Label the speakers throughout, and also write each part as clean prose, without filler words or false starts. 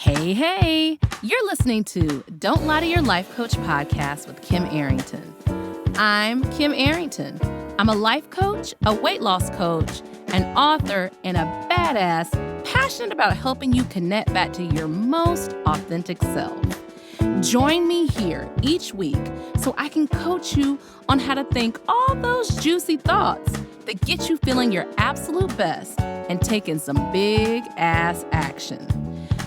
Speaker 1: Hey, you're listening to Don't Lie to Your Life Coach podcast with Kim Arrington. I'm Kim Arrington. I'm a life coach, a weight loss coach, an author, and a badass passionate about helping you connect back to your most authentic self. Join me here each week so I can coach you on how to think all those juicy thoughts that get you feeling your absolute best and taking some big ass action.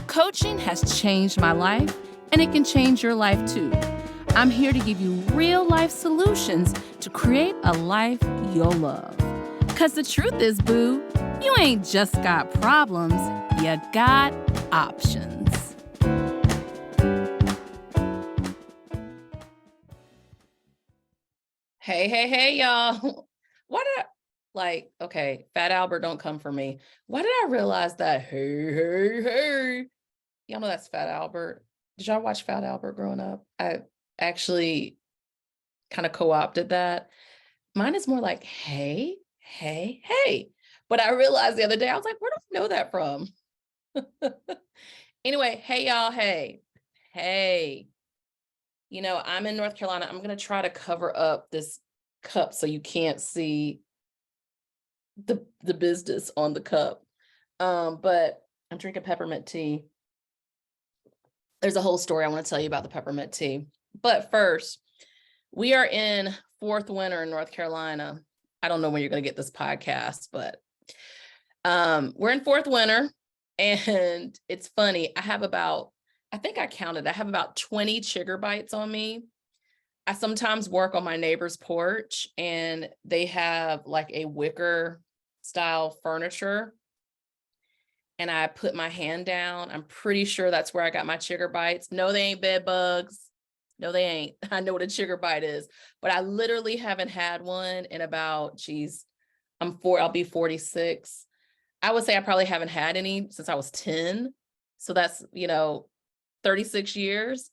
Speaker 1: Coaching has changed my life, and it can change your life too. I'm here to give you real life solutions to create a life you'll love. Because the truth is, boo, you ain't just got problems, you got options. Hey, y'all. Why did okay, Fat Albert, don't come for me. Why did I realize that? Hey. Y'all know that's Fat Albert. Did y'all watch Fat Albert growing up? I actually kind of co-opted that. Mine is more like, hey. But I realized the other day, I was like, where do I know that from? Anyway, hey, y'all, hey. You know, I'm in North Carolina. I'm going to try to cover up this cup so you can't see the business on the cup. But I'm drinking peppermint tea. There's a whole story I want to tell you about the peppermint tea. But first, we are in fourth winter in North Carolina. I don't know when you're going to get this podcast, but we're in fourth winter. And it's funny. I have about 20 chigger bites on me. I sometimes work on my neighbor's porch and they have like a wicker style furniture. And I put my hand down. I'm pretty sure that's where I got my chigger bites. No, they ain't bed bugs. No, they ain't. I know what a chigger bite is, but I literally haven't had one in about, I'll be 46. I would say I probably haven't had any since I was 10. So that's, 36 years.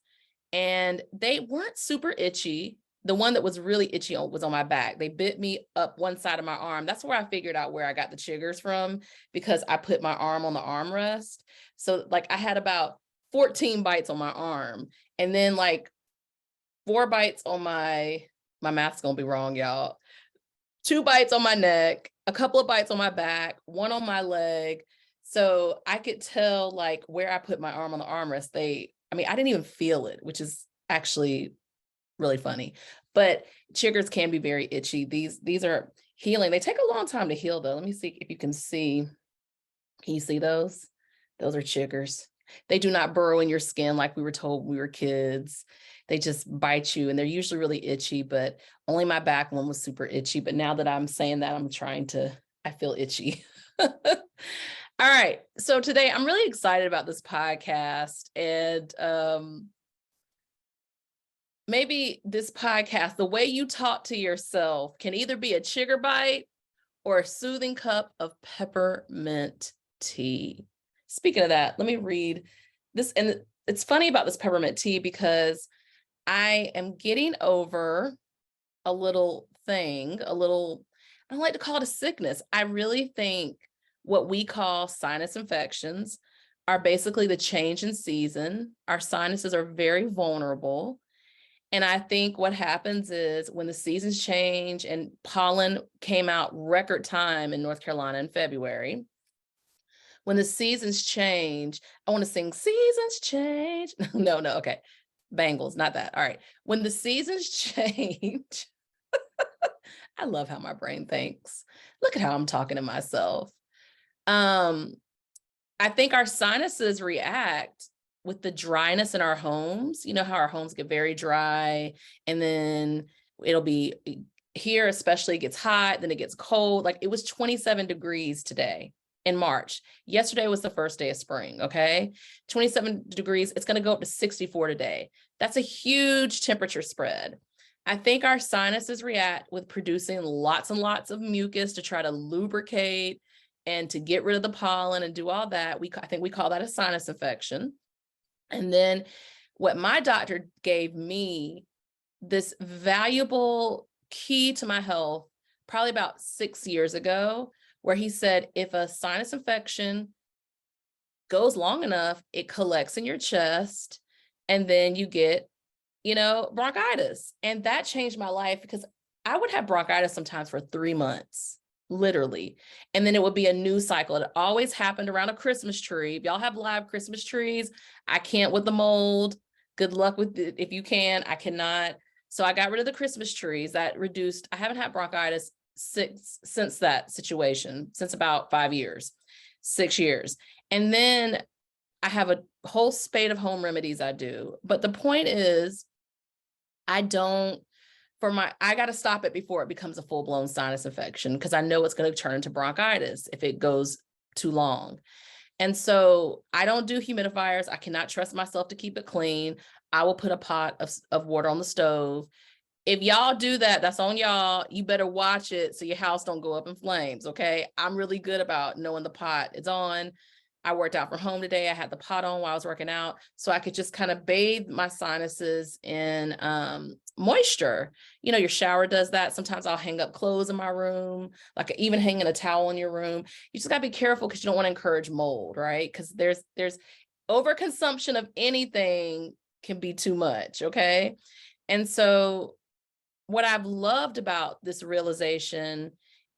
Speaker 1: And they weren't super itchy. The one that was really itchy was on my back. They bit me up one side of my arm. That's where I figured out where I got the chiggers from, because I put my arm on the armrest. So like I had about 14 bites on my arm, and then like 4 bites on my math's gonna be wrong, y'all. 2 bites on my neck, a couple of bites on my back, 1 on my leg. So I could tell like where I put my arm on the armrest. I didn't even feel it, which is actually really funny. But chiggers can be very itchy. These are healing. They take a long time to heal though. Let me see if you can see. Can you see those? Those are chiggers. They do not burrow in your skin like we were told when we were kids. They just bite you, and they're usually really itchy, but only my back one was super itchy. But now that I'm saying that, I feel itchy. All right. So today I'm really excited about this podcast, and maybe this podcast, the way you talk to yourself, can either be a chigger bite or a soothing cup of peppermint tea. Speaking of that, let me read this. And it's funny about this peppermint tea because I am getting over a little thing, I don't like to call it a sickness. I really think what we call sinus infections are basically the change in season. Our sinuses are very vulnerable. And I think what happens is when the seasons change, and pollen came out record time in North Carolina in February. When the seasons change, I want to sing seasons change. No, okay. Bangles, not that. All right. When the seasons change, I love how my brain thinks. Look at how I'm talking to myself. I think our sinuses react with the dryness in our homes. You know how our homes get very dry, and then it'll be here, especially it gets hot, then it gets cold. Like it was 27 degrees today in March. Yesterday was the first day of spring. Okay. 27 degrees. It's going to go up to 64 today. That's a huge temperature spread. I think our sinuses react with producing lots and lots of mucus to try to lubricate and to get rid of the pollen and do all that. I think we call that a sinus infection. And then what my doctor gave me, this valuable key to my health, probably about 6 years ago, where he said, if a sinus infection goes long enough, it collects in your chest, and then you get, bronchitis. And that changed my life because I would have bronchitis sometimes for 3 months, literally. And then it would be a new cycle. It always happened around a Christmas tree. If y'all have live Christmas trees, I can't with the mold. Good luck with it if you can. I cannot. So I got rid of the Christmas trees. That reduced, I haven't had bronchitis since that situation, since about 5 years, 6 years. And then I have a whole spate of home remedies I do. But the point is, I got to stop it before it becomes a full-blown sinus infection, because I know it's going to turn into bronchitis if it goes too long. And so I don't do humidifiers. I cannot trust myself to keep it clean. I will put a pot of water on the stove. If y'all do that, that's on y'all. You better watch it so your house don't go up in flames, okay? I'm really good about knowing the pot is on. I worked out from home today. I had the pot on while I was working out, so I could just kind of bathe my sinuses in moisture. Your shower does that. Sometimes I'll hang up clothes in my room, like even hanging a towel in your room. You just gotta be careful because you don't want to encourage mold, right? Because there's overconsumption of anything can be too much, okay? And so what I've loved about this realization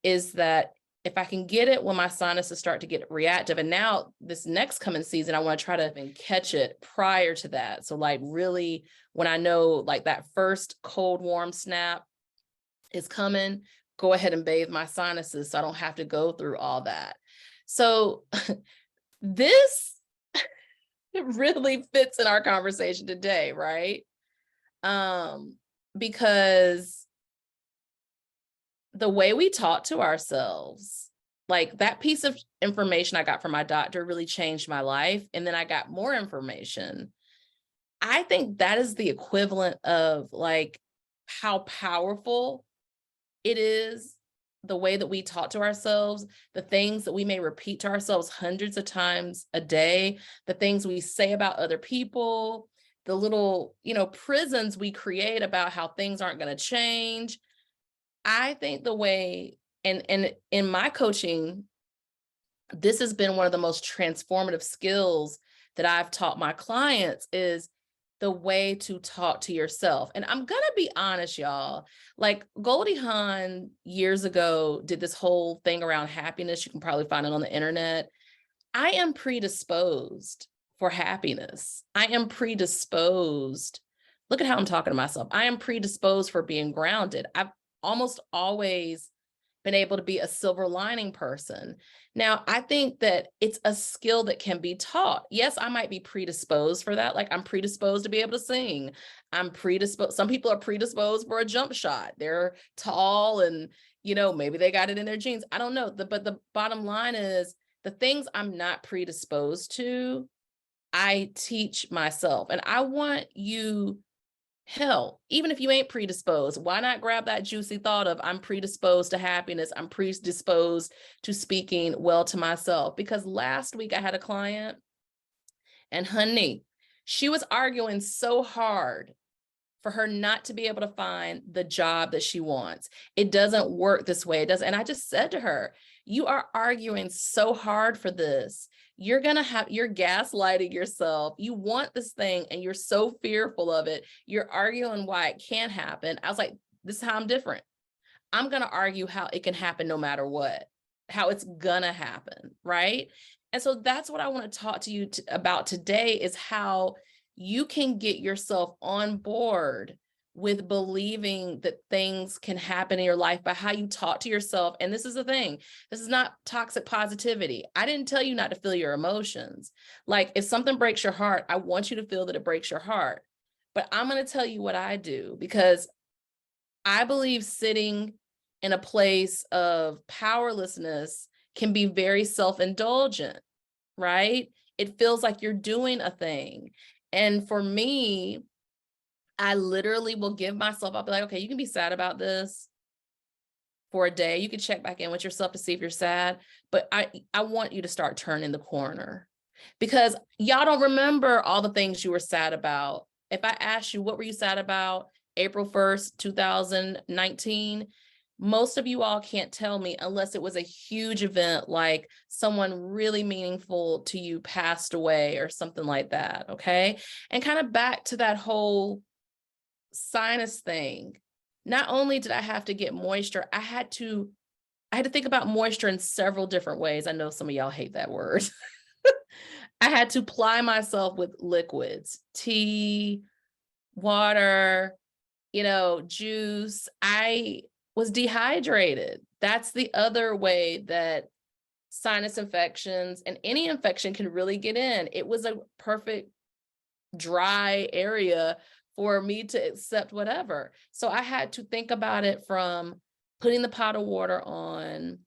Speaker 1: is that if I can get it when my sinuses start to get reactive, and now this next coming season, I want to try to catch it prior to that. So like really when I know like that first cold, warm snap is coming, go ahead and bathe my sinuses so I don't have to go through all that. So this it really fits in our conversation today, right? Because the way we talk to ourselves, like that piece of information I got from my doctor really changed my life. And then I got more information. I think that is the equivalent of like how powerful it is, the way that we talk to ourselves, the things that we may repeat to ourselves hundreds of times a day, the things we say about other people, the little, prisons we create about how things aren't going to change. I think the way, and in my coaching, this has been one of the most transformative skills that I've taught my clients is the way to talk to yourself. And I'm going to be honest, y'all, like Goldie Hawn years ago did this whole thing around happiness. You can probably find it on the internet. I am predisposed for happiness. I am predisposed. Look at how I'm talking to myself. I am predisposed for being grounded. I've almost always been able to be a silver lining person. Now, I think that it's a skill that can be taught. Yes, I might be predisposed for that. Like I'm predisposed to be able to sing. I'm predisposed. Some people are predisposed for a jump shot. They're tall and, maybe they got it in their genes. I don't know. But the bottom line is the things I'm not predisposed to, I teach myself. And I want you, hell, even if you ain't predisposed, why not grab that juicy thought of I'm predisposed to happiness. I'm predisposed to speaking well to myself. Because last week I had a client and honey, she was arguing so hard for her not to be able to find the job that she wants. It doesn't work this way. It doesn't. And I just said to her, you are arguing so hard for this. You're gaslighting yourself. You want this thing and you're so fearful of it. You're arguing why it can't happen. I was like, this is how I'm different. I'm going to argue how it can happen no matter what, how it's going to happen. Right. And so that's what I want to talk to you about today is how you can get yourself on board with believing that things can happen in your life by how you talk to yourself. And this is the thing. This is not toxic positivity. I didn't tell you not to feel your emotions. Like if something breaks your heart, I want you to feel that it breaks your heart. But I'm going to tell you what I do because I believe sitting in a place of powerlessness can be very self-indulgent, right? It feels like you're doing a thing. And for me, I literally will give myself, I'll be like, okay, you can be sad about this for a day. You can check back in with yourself to see if you're sad, but I want you to start turning the corner because y'all don't remember all the things you were sad about. If I asked you, what were you sad about April 1st, 2019? Most of you all can't tell me unless it was a huge event, like someone really meaningful to you passed away or something like that, okay? And kind of back to that whole sinus thing. Not only did I have to get moisture, I had to think about moisture in several different ways. I know some of y'all hate that word. I had to ply myself with liquids, tea, water, juice. I was dehydrated. That's the other way that sinus infections and any infection can really get in. It was a perfect dry area for me to accept whatever. So I had to think about it from putting the pot of water on,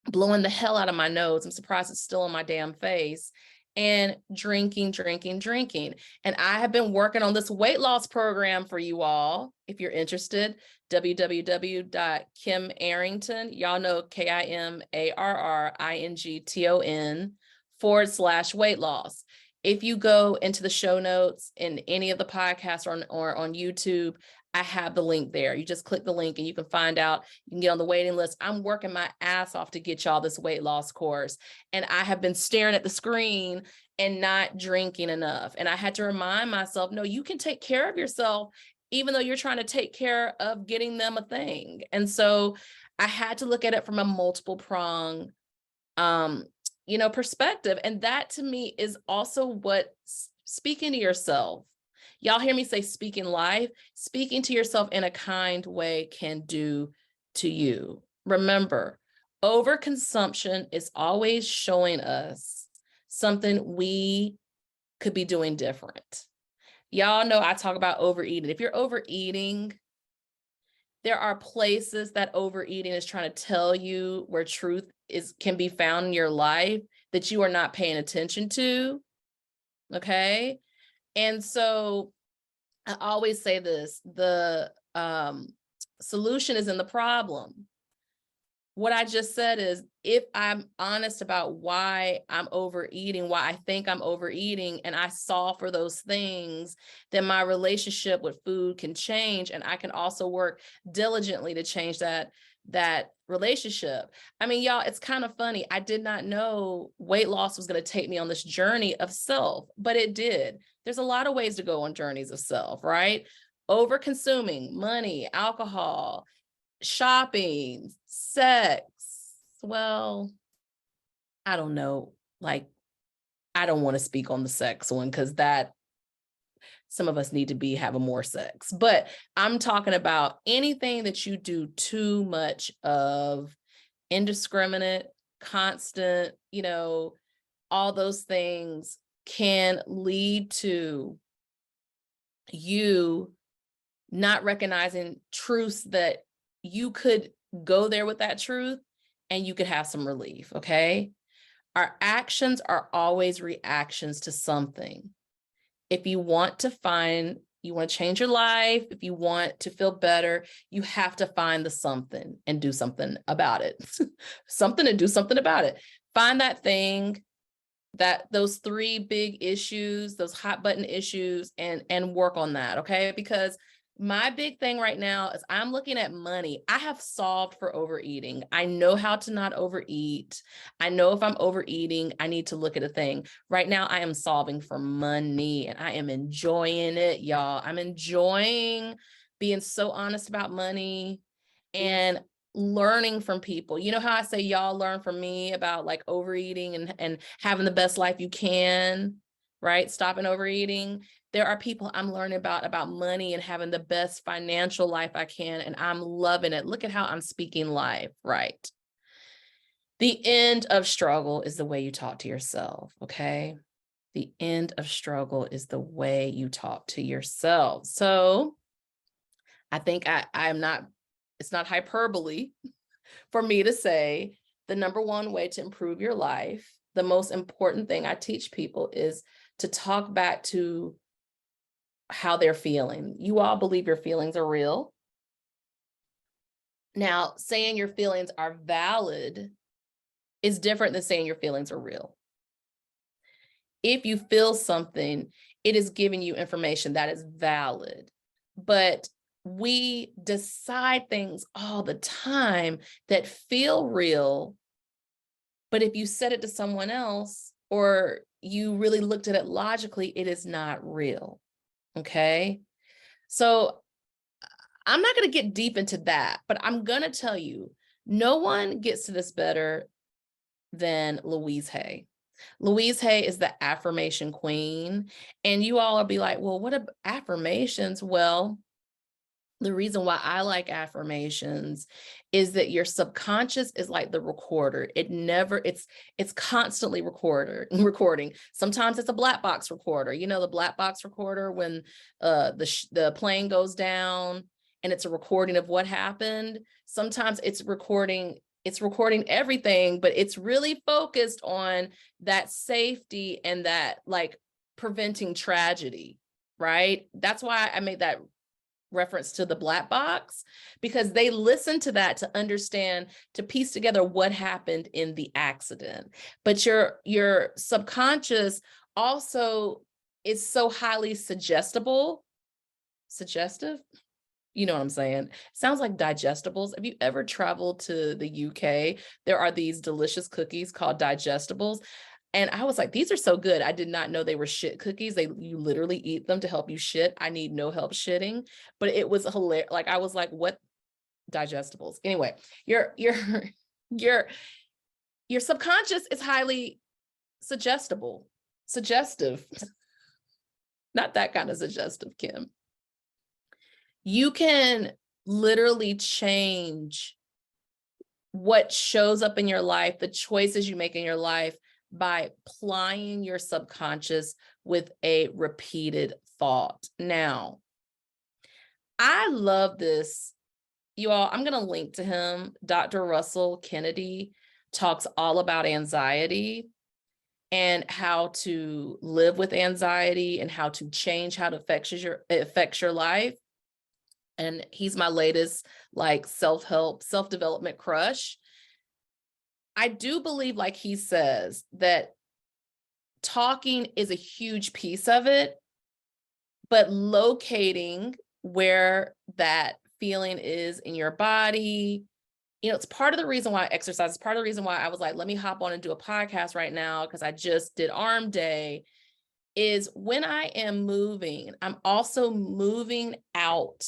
Speaker 1: blowing the hell out of my nose. I'm surprised it's still on my damn face. And drinking. And I have been working on this weight loss program for you all. If you're interested, www.kimarrington, y'all know KIMARRINGTON/weight loss. If you go into the show notes in any of the podcasts or on YouTube, I have the link there. You just click the link and you can find out, you can get on the waiting list. I'm working my ass off to get y'all this weight loss course. And I have been staring at the screen and not drinking enough. And I had to remind myself, no, you can take care of yourself, even though you're trying to take care of getting them a thing. And so I had to look at it from a multiple prong, perspective. And that to me is also what speaking to yourself. Y'all hear me say speaking life, speaking to yourself in a kind way can do to you. Remember, overconsumption is always showing us something we could be doing different. Y'all know I talk about overeating. If you're overeating, there are places that overeating is trying to tell you where truth can be found in your life that you are not paying attention to. Okay. And so I always say this, the solution is in the problem. What I just said is, if I'm honest about why I'm overeating, why I think I'm overeating, and I solve for those things, then my relationship with food can change. And I can also work diligently to change that relationship. I mean, y'all, it's kind of funny. I did not know weight loss was going to take me on this journey of self, but it did. There's a lot of ways to go on journeys of self, right? Over consuming money, alcohol, shopping, sex. Well, I don't know. Like, I don't want to speak on the sex one because that some of us need to having more sex, but I'm talking about anything that you do too much of, indiscriminate, constant, all those things can lead to you not recognizing truths that you could go there with that truth and you could have some relief. Okay. Our actions are always reactions to something. If you want to change your life, if you want to feel better, you have to find the something and do something about it. Something and do something about it. Find that thing, those 3 big issues, those hot button issues, and work on that. Okay. Because my big thing right now is I'm looking at money. I have solved for overeating. I know how to not overeat. I know if I'm overeating, I need to look at a thing. Right now, I am solving for money and I am enjoying it, y'all. I'm enjoying being so honest about money and learning from people. You know how I say y'all learn from me about like overeating and having the best life you can, right? Stopping overeating. There are people I'm learning about money and having the best financial life I can, and I'm loving it. Look at how I'm speaking life, right? The end of struggle is the way you talk to yourself, okay? The end of struggle is the way you talk to yourself. So I think it's not hyperbole for me to say the number one way to improve your life, the most important thing I teach people is to talk back to how they're feeling. You all believe your feelings are real. Now, saying your feelings are valid is different than saying your feelings are real. If you feel something, it is giving you information that is valid. But we decide things all the time that feel real, but if you said it to someone else or you really looked at it logically, it is not real. Okay. So I'm not going to get deep into that, but I'm going to tell you, no one gets to this better than Louise Hay. Louise Hay is the affirmation queen. And you all will be like, well, what are affirmations? Well, the reason why I like affirmations is that your subconscious is like the recorder. It's constantly recording. Sometimes it's a black box recorder. You know, the black box recorder when the plane goes down and it's a recording of what happened. Sometimes it's recording everything, but it's really focused on that safety and that like preventing tragedy, right? That's why I made that reference to the black box, because they listen to that to understand, to piece together what happened in the accident. But your subconscious also is so highly suggestive. You know what I'm saying? Sounds like digestibles. Have you ever traveled to the UK? There are these delicious cookies called digestibles. And I was like, these are so good. I did not know they were shit cookies. You literally eat them to help you shit. I need no help shitting, but it was hilarious. Like, I was like, what digestibles? Anyway, your subconscious is highly suggestive, not that kind of suggestive, Kim. You can literally change what shows up in your life, the choices you make in your life, by plying your subconscious with a repeated thought. Now, I love this. You all, I'm going to link to him. Dr. Russell Kennedy talks all about anxiety and how to live with anxiety and how to change how it affects your life. And he's my latest like self-help, self-development crush. I do believe, like he says, that talking is a huge piece of it, but locating where that feeling is in your body, you know, it's part of the reason why I exercise. It's part of the reason why I was like, let me hop on and do a podcast right now, because I just did arm day, is when I am moving, I'm also moving out.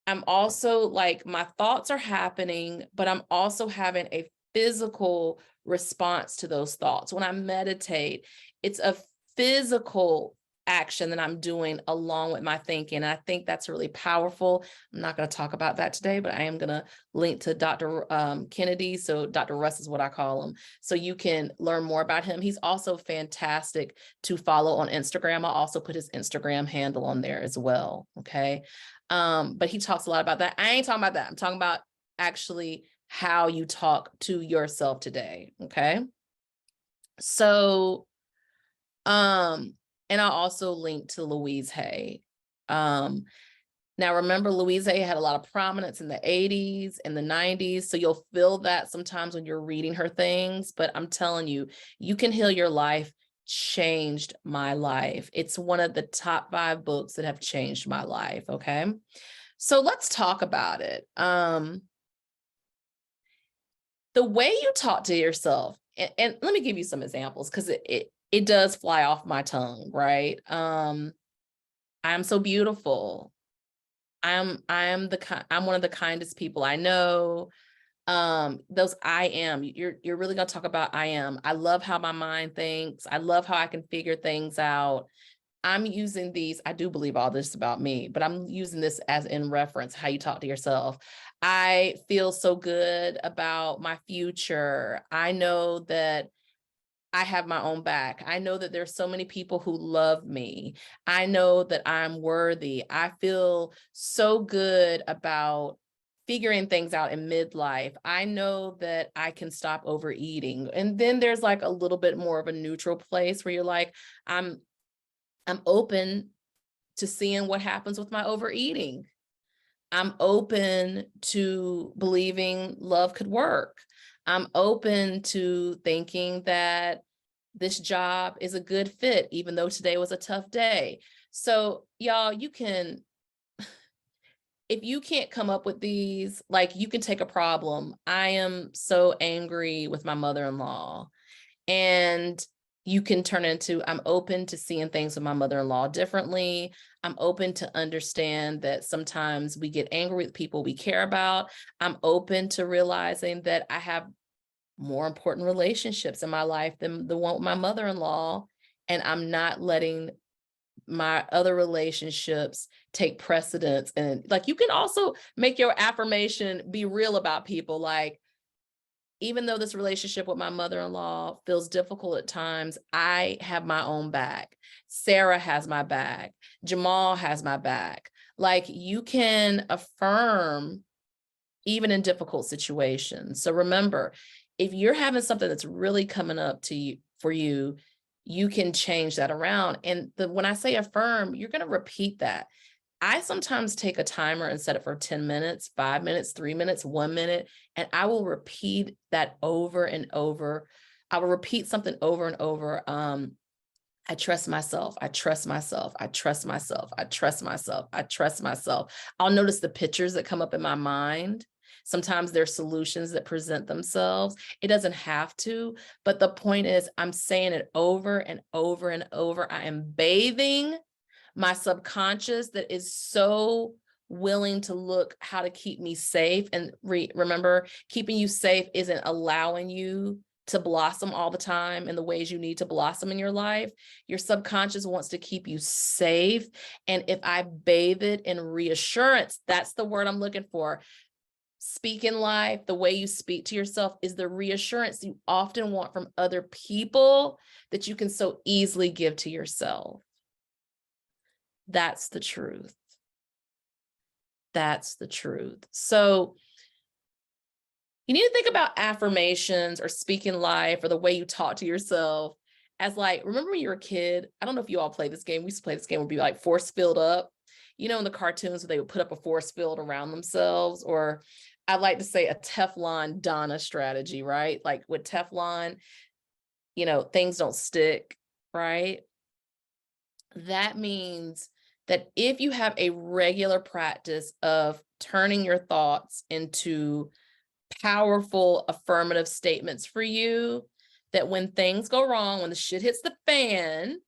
Speaker 1: I'm also like, my thoughts are happening, but I'm also having a physical response to those thoughts. When I meditate, it's a physical action that I'm doing along with my thinking. And I think that's really powerful. I'm not going to talk about that today, but I am going to link to Dr. Kennedy. So Dr. Russ is what I call him. So you can learn more about him. He's also fantastic to follow on Instagram. I'll also put his Instagram handle on there as well. Okay. But he talks a lot about that. I ain't talking about that. I'm talking about actually how you talk to yourself today. Okay. So, and I'll also link to Louise Hay. Now remember, Louise Hay had a lot of prominence in the 80s and the 90s. So you'll feel that sometimes when you're reading her things, but I'm telling you, You Can Heal Your Life changed my life. It's one of the top 5 books that have changed my life. Okay. So let's talk about it. The way you talk to yourself, and let me give you some examples, because it does fly off my tongue, right? I'm so beautiful. I'm one of the kindest people I know. Those I am, you're really gonna talk about I am. I love how my mind thinks. I love how I can figure things out. I'm using these, I do believe all this about me, but I'm using this as in reference, how you talk to yourself. I feel so good about my future. I know that I have my own back. I know that there's so many people who love me. I know that I'm worthy. I feel so good about figuring things out in midlife. I know that I can stop overeating. And then there's like a little bit more of a neutral place where you're like, I'm open to seeing what happens with my overeating. I'm open to believing love could work. I'm open to thinking that this job is a good fit, even though today was a tough day. So y'all, you can if you can't come up with these, like you can take a problem. I am so angry with my mother-in-law, and you can turn into, I'm open to seeing things with my mother-in-law differently. I'm open to understand that sometimes we get angry with people we care about. I'm open to realizing that I have more important relationships in my life than the one with my mother-in-law. And I'm not letting my other relationships take precedence. And like, you can also make your affirmation be real about people. Like, even though this relationship with my mother-in-law feels difficult at times, I have my own back. Sarah has my back. Jamal has my back. Like, you can affirm even in difficult situations. So remember, if you're having something that's really coming up to you for you, you can change that around. And when I say affirm, you're going to repeat that. I sometimes take a timer and set it for 10 minutes, 5 minutes, 3 minutes, 1 minute, and I will repeat that over and over. I will repeat something over and over. I trust myself. I trust myself. I trust myself. I trust myself. I trust myself. I'll notice the pictures that come up in my mind. Sometimes there's solutions that present themselves. It doesn't have to, but the point is I'm saying it over and over and over. I am bathing my subconscious that is so willing to look how to keep me safe. And remember, keeping you safe isn't allowing you to blossom all the time in the ways you need to blossom in your life. Your subconscious wants to keep you safe. And if I bathe it in reassurance, that's the word I'm looking for. Speak in life, the way you speak to yourself is the reassurance you often want from other people that you can so easily give to yourself. That's the truth. That's the truth. So you need to think about affirmations or speaking life or the way you talk to yourself as like, remember when you were a kid? I don't know if you all play this game. We used to play this game, would be like force filled up. You know, in the cartoons where they would put up a force field around themselves, or I like to say a Teflon Donna strategy, right? Like with Teflon, you know, things don't stick, right? That means that if you have a regular practice of turning your thoughts into powerful affirmative statements for you, that when things go wrong, when the shit hits the fan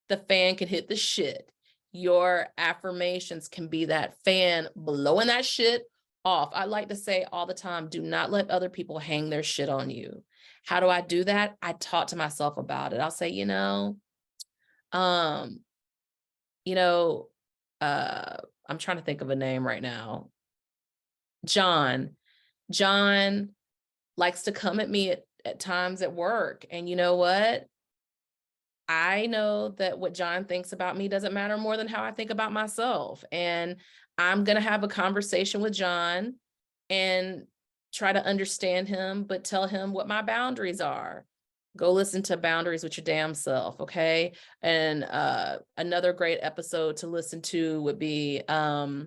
Speaker 1: can hit the shit. Your affirmations can be that fan blowing that shit off. I like to say all the time, do not let other people hang their shit on you. How do I do that? I talk to myself about it. I'll say, I'm trying to think of a name right now. John likes to come at me at times at work. And you know what? I know that what John thinks about me doesn't matter more than how I think about myself. And I'm going to have a conversation with John and try to understand him, but tell him what my boundaries are. Go listen to Boundaries with Your Damn Self, okay? And another great episode to listen to would be, oh,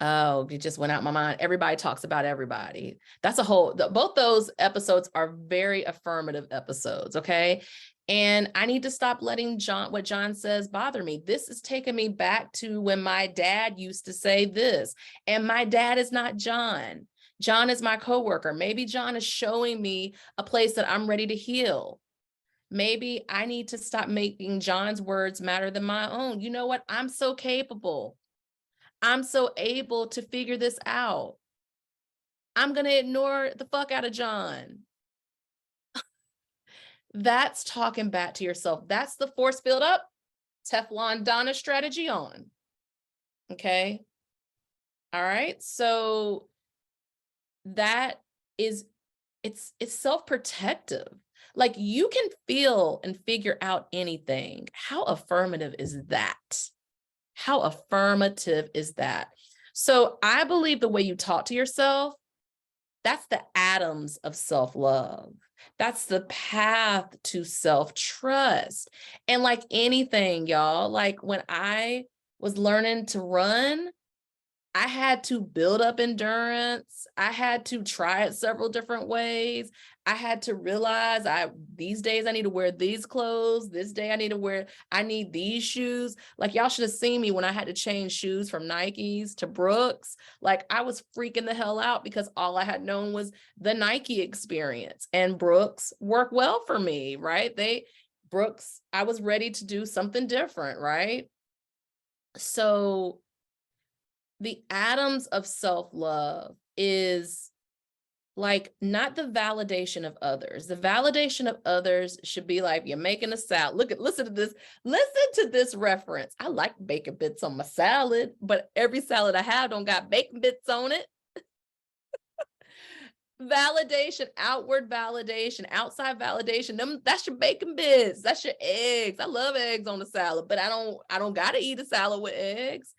Speaker 1: it just went out my mind. Everybody Talks About Everybody. That's both those episodes are very affirmative episodes, okay? And I need to stop letting what John says bother me. This is taking me back to when my dad used to say this, and my dad is not John. John is my coworker. Maybe John is showing me a place that I'm ready to heal. Maybe I need to stop making John's words matter than my own. You know what? I'm so capable. I'm so able to figure this out. I'm going to ignore the fuck out of John. That's talking back to yourself. That's the force build up, Teflon Donna strategy on. Okay. All right. So that is, it's self-protective. Like, you can feel and figure out anything. How affirmative is that? How affirmative is that? So I believe the way you talk to yourself, that's the atoms of self-love. That's the path to self-trust. And like anything, y'all, like when I was learning to run, I had to build up endurance. I had to try it several different ways. I had to realize these days I need to wear these clothes. This day I need these shoes. Like y'all should have seen me when I had to change shoes from Nikes to Brooks. Like I was freaking the hell out because all I had known was the Nike experience, and Brooks work well for me, right? Brooks, I was ready to do something different, right? So the atoms of self-love is like not the validation of others. The validation of others should be like, you're making a salad. Listen to this reference. I like bacon bits on my salad, but every salad I have don't got bacon bits on it. Validation, outward validation, outside validation. That's your bacon bits. That's your eggs. I love eggs on the salad, but I don't gotta eat a salad with eggs.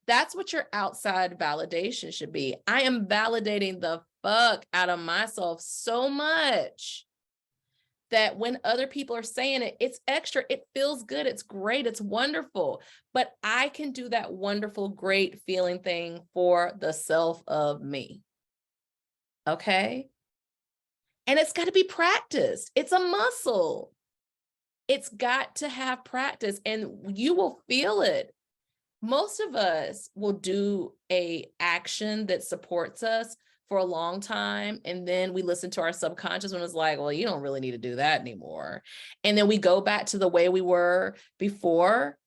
Speaker 1: That's what your outside validation should be. I am validating the fuck out of myself so much that when other people are saying it, it's extra, it feels good, it's great, it's wonderful. But I can do that wonderful, great feeling thing for the self of me. Okay? And it's got to be practiced. It's a muscle. It's got to have practice, and you will feel it. Most of us will do a action that supports us for a long time, and then we listen to our subconscious when it's like, well, you don't really need to do that anymore. And then we go back to the way we were before,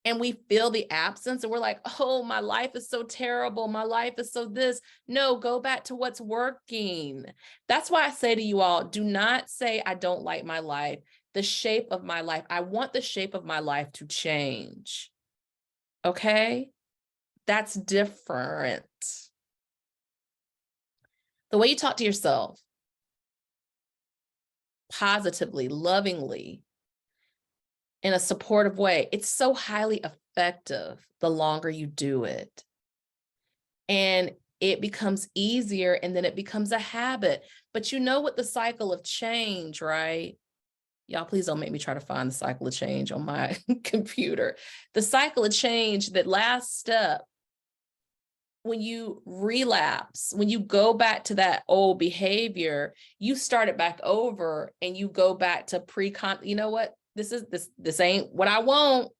Speaker 1: and we feel the absence, and we're like, oh, my life is so terrible. My life is so this. No, go back to what's working. That's why I say to you all, do not say, I don't like my life. The shape of my life. I want the shape of my life to change. Okay? That's different. The way you talk to yourself, positively, lovingly, in a supportive way, it's so highly effective the longer you do it. And it becomes easier, and then it becomes a habit. But you know what the cycle of change, right? Y'all, please don't make me try to find the cycle of change on my computer. The cycle of change, that last step, when you relapse, when you go back to that old behavior, you start it back over and you go back to you know what? This ain't what I want.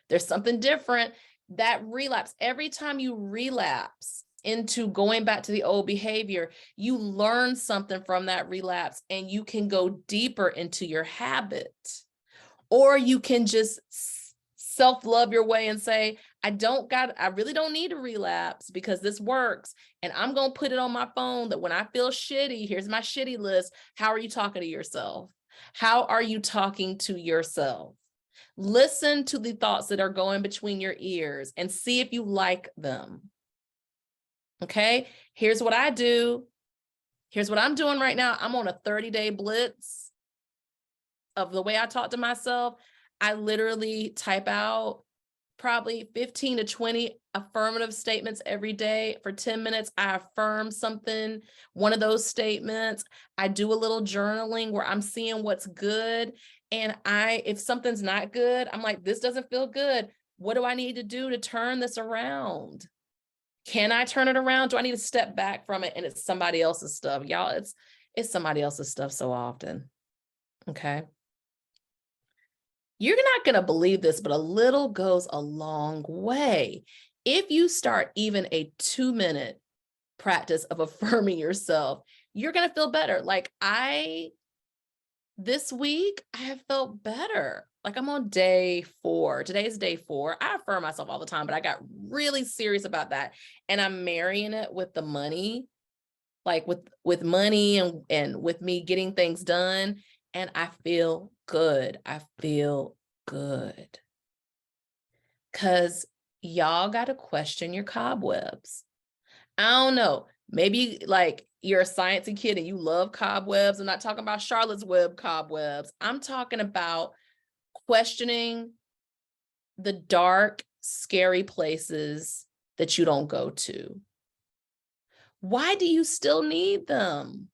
Speaker 1: There's something different. That relapse, every time you relapse into going back to the old behavior, you learn something from that relapse, and you can go deeper into your habit. Or you can just self-love your way and say, I really don't need to relapse because this works. And I'm going to put it on my phone that when I feel shitty, here's my shitty list. How are you talking to yourself? How are you talking to yourself? Listen to the thoughts that are going between your ears and see if you like them. Okay, here's what I do. Here's what I'm doing right now. I'm on a 30-day blitz of the way I talk to myself. I literally type out probably 15 to 20 affirmative statements every day. For 10 minutes, I affirm something, one of those statements. I do a little journaling where I'm seeing what's good. And if something's not good, I'm like, this doesn't feel good. What do I need to do to turn this around? Can I turn it around? Do I need to step back from it and it's somebody else's stuff? Y'all, it's somebody else's stuff so often. Okay. You're not going to believe this, but a little goes a long way. If you start even a 2-minute practice of affirming yourself, you're going to feel better. Like this week, I have felt better. Like I'm on day 4. Today is day 4. I affirm myself all the time, but I got really serious about that. And I'm marrying it with the money, like with money and with me getting things done. And I feel good. I feel good. Because y'all got to question your cobwebs. I don't know. Maybe like you're a sciencey kid and you love cobwebs. I'm not talking about Charlotte's Web cobwebs. I'm talking about questioning the dark, scary places that you don't go to. Why do you still need them?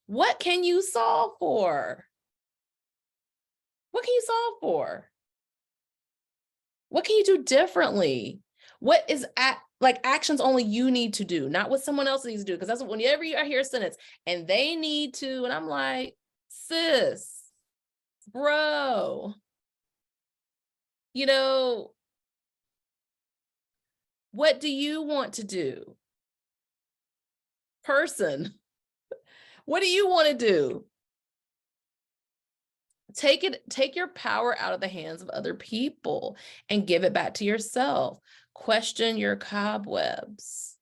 Speaker 1: What can you solve for? What can you solve for? What can you do differently? What is Like actions only you need to do, not what someone else needs to do. Because that's whenever I hear a sentence and they need to, and I'm like, sis, bro, you know, what do you want to do? Person, what do you want to do? Take your power out of the hands of other people and give it back to yourself. Question your cobwebs.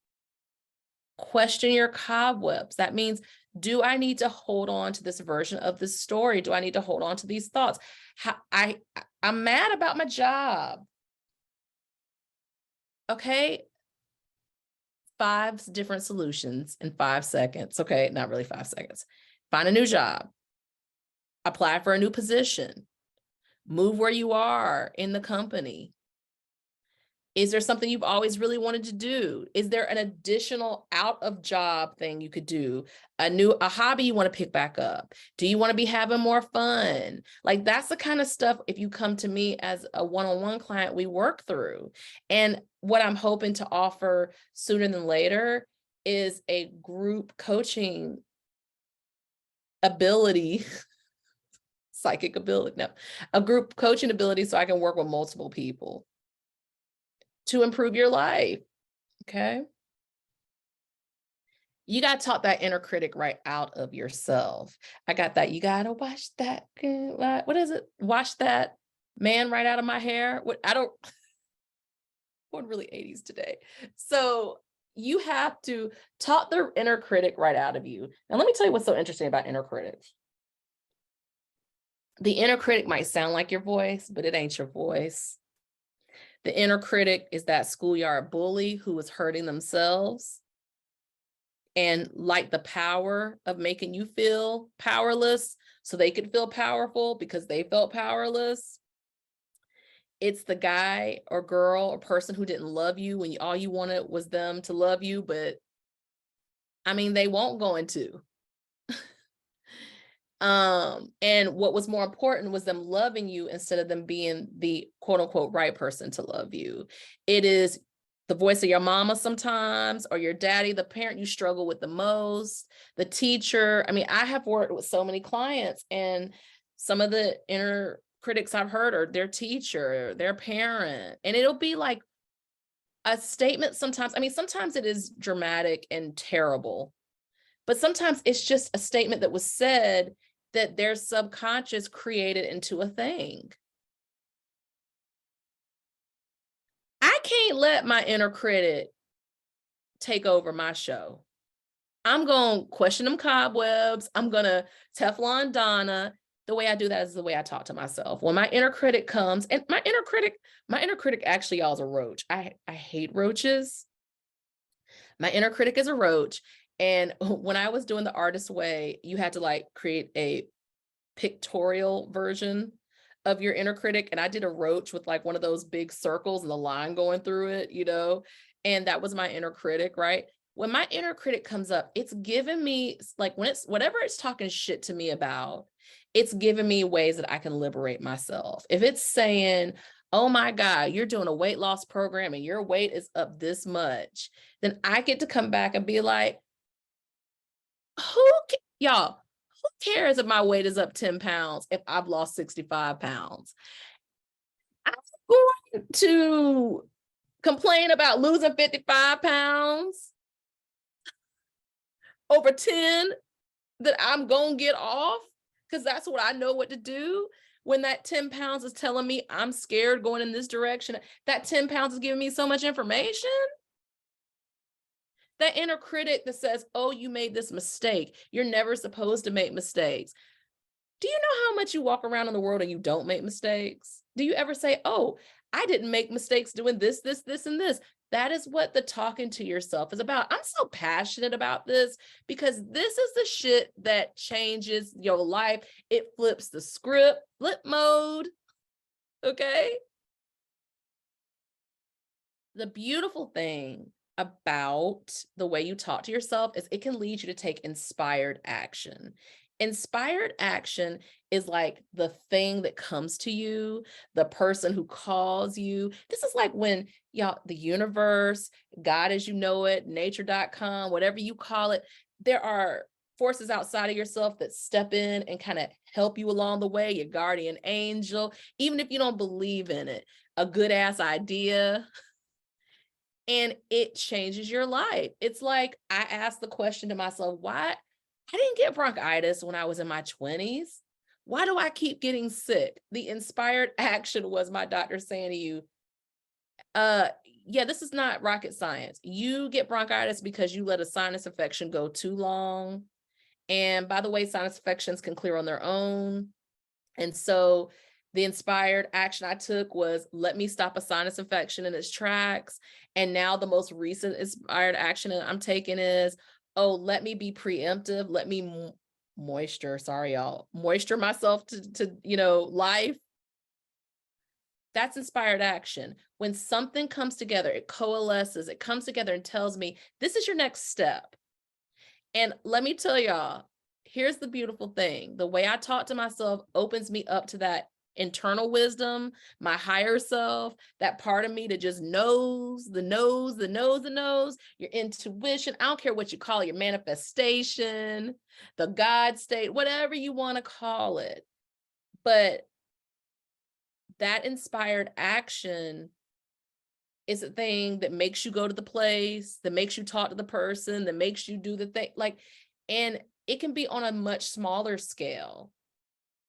Speaker 1: Question your cobwebs. That means, do I need to hold on to this version of this story? Do I need to hold on to these thoughts? I'm mad about my job. Okay. 5 different solutions in 5 seconds. Okay, not really 5 seconds. Find a new job. Apply for a new position. Move where you are in the company. Is there something you've always really wanted to do? Is there an additional out of job thing you could do? A hobby you want to pick back up? Do you want to be having more fun? Like that's the kind of stuff, if you come to me as a one-on-one client, we work through. And what I'm hoping to offer sooner than later is a group coaching ability, psychic ability, no, a group coaching ability so I can work with multiple people to improve your life, okay? You got to talk that inner critic right out of yourself. I got that. You got to wash that, what is it? Wash that man right out of my hair. I'm really 80s today. So you have to talk the inner critic right out of you. Now, let me tell you what's so interesting about inner critics. The inner critic might sound like your voice, but it ain't your voice. The inner critic is that schoolyard bully who was hurting themselves and like the power of making you feel powerless so they could feel powerful because they felt powerless. It's the guy or girl or person who didn't love you when all you wanted was them to love you, but I mean, they won't go into. And what was more important was them loving you instead of them being the quote unquote right person to love you. It is the voice of your mama sometimes, or your daddy, the parent you struggle with the most, the teacher. I mean, I have worked with so many clients, and some of the inner critics I've heard are their teacher, their parent, and it'll be like a statement sometimes. I mean, sometimes it is dramatic and terrible, but sometimes it's just a statement that was said that their subconscious created into a thing. I can't let my inner critic take over my show. I'm going to question them cobwebs. I'm going to Teflon Donna. The way I do that is the way I talk to myself. When my inner critic comes, and my inner critic actually, y'all, is a roach. I hate roaches. My inner critic is a roach. And when I was doing the artist way, you had to like create a pictorial version of your inner critic. And I did a roach with like one of those big circles and the line going through it, you know, and that was my inner critic, right? When my inner critic comes up, it's giving me like whatever it's talking shit to me about, it's giving me ways that I can liberate myself. If it's saying, oh my God, you're doing a weight loss program and your weight is up this much, then I get to come back and be like, y'all, who cares if my weight is up 10 pounds if I've lost 65 pounds? I'm going to complain about losing 55 pounds over 10 that I'm going to get off because that's what I know what to do. When that 10 pounds is telling me I'm scared going in this direction, that 10 pounds is giving me so much information. That inner critic that says, oh, you made this mistake. You're never supposed to make mistakes. Do you know how much you walk around in the world and you don't make mistakes? Do you ever say, oh, I didn't make mistakes doing this, this, this, and this? That is what the talking to yourself is about. I'm so passionate about this because this is the shit that changes your life. It flips the script, flip mode, okay? The beautiful thing about the way you talk to yourself is it can lead you to take inspired action. Inspired action is like the thing that comes to you, the person who calls you. This is like when y'all, the universe, God as you know it, nature.com, whatever you call it, there are forces outside of yourself that step in and kind of help you along the way, your guardian angel, even if you don't believe in it, a good ass idea. And it changes your life. It's like I asked the question to myself, why I didn't get bronchitis when I was in my 20s. Why do I keep getting sick? The inspired action was my doctor saying to you, yeah, this is not rocket science. You get bronchitis because you let a sinus infection go too long. And by the way, sinus infections can clear on their own. And so the inspired action I took was, let me stop a sinus infection in its tracks. And now the most recent inspired action I'm taking is, oh, let me be preemptive. Let me moisture myself to life. That's inspired action. When something comes together, it coalesces, it comes together and tells me, this is your next step. And let me tell y'all, here's the beautiful thing. The way I talk to myself opens me up to that internal wisdom, my higher self, that part of me that just knows, your intuition. I don't care what you call it, your manifestation, the God state, whatever you want to call it. But that inspired action is a thing that makes you go to the place, that makes you talk to the person, that makes you do the thing. And it can be on a much smaller scale.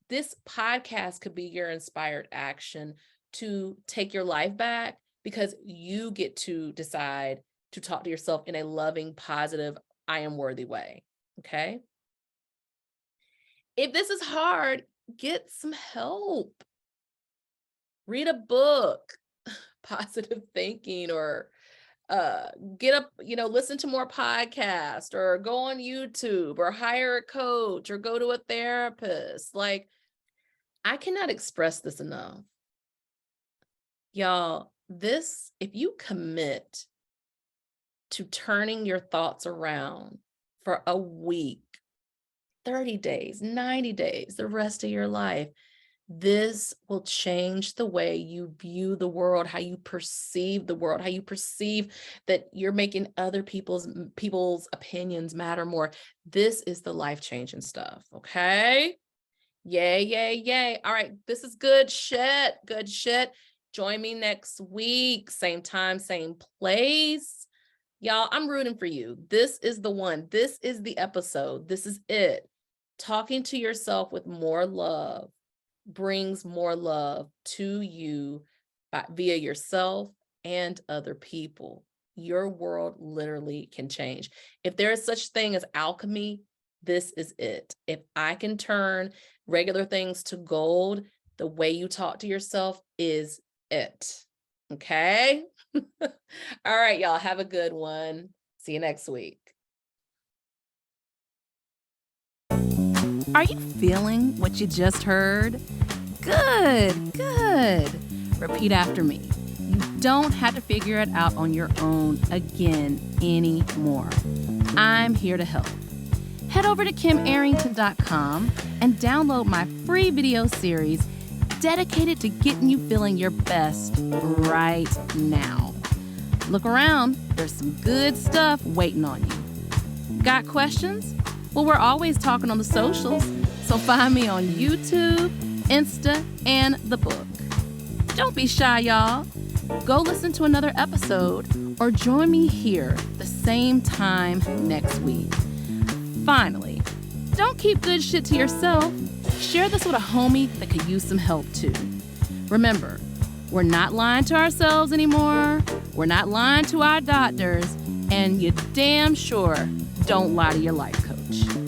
Speaker 1: This podcast could be your inspired action to take your life back, because you get to decide to talk to yourself in a loving, positive, I am worthy way. Okay. If this is hard, get some help. Read a book, positive thinking, or get up, listen to more podcasts, or go on YouTube, or hire a coach, or go to a therapist. I cannot express this enough. Y'all, if you commit to turning your thoughts around for a week, 30 days, 90 days, the rest of your life, this will change the way you view the world, how you perceive the world, how you perceive that you're making other people's opinions matter more. This is the life-changing stuff, okay? Yay, yay, yay. All right, this is good shit, good shit. Join me next week, same time, same place. Y'all, I'm rooting for you. This is the one. This is the episode. This is it. Talking to yourself with more love brings more love to you via yourself and other people. Your world literally can change. If there is such thing as alchemy, this is it. If I can turn regular things to gold, the way you talk to yourself is it. Okay? All right, y'all, have a good one. See you next week.
Speaker 2: Are you feeling what you just heard? Good, good. Repeat after me. You don't have to figure it out on your own again anymore. I'm here to help. Head over to KimArrington.com and download my free video series dedicated to getting you feeling your best right now. Look around, there's some good stuff waiting on you. Got questions? Well, we're always talking on the socials, so find me on YouTube, Insta, and the book. Don't be shy, y'all. Go listen to another episode or join me here the same time next week. Finally, don't keep good shit to yourself. Share this with a homie that could use some help too. Remember, we're not lying to ourselves anymore. We're not lying to our doctors. And you damn sure don't lie to your life coach.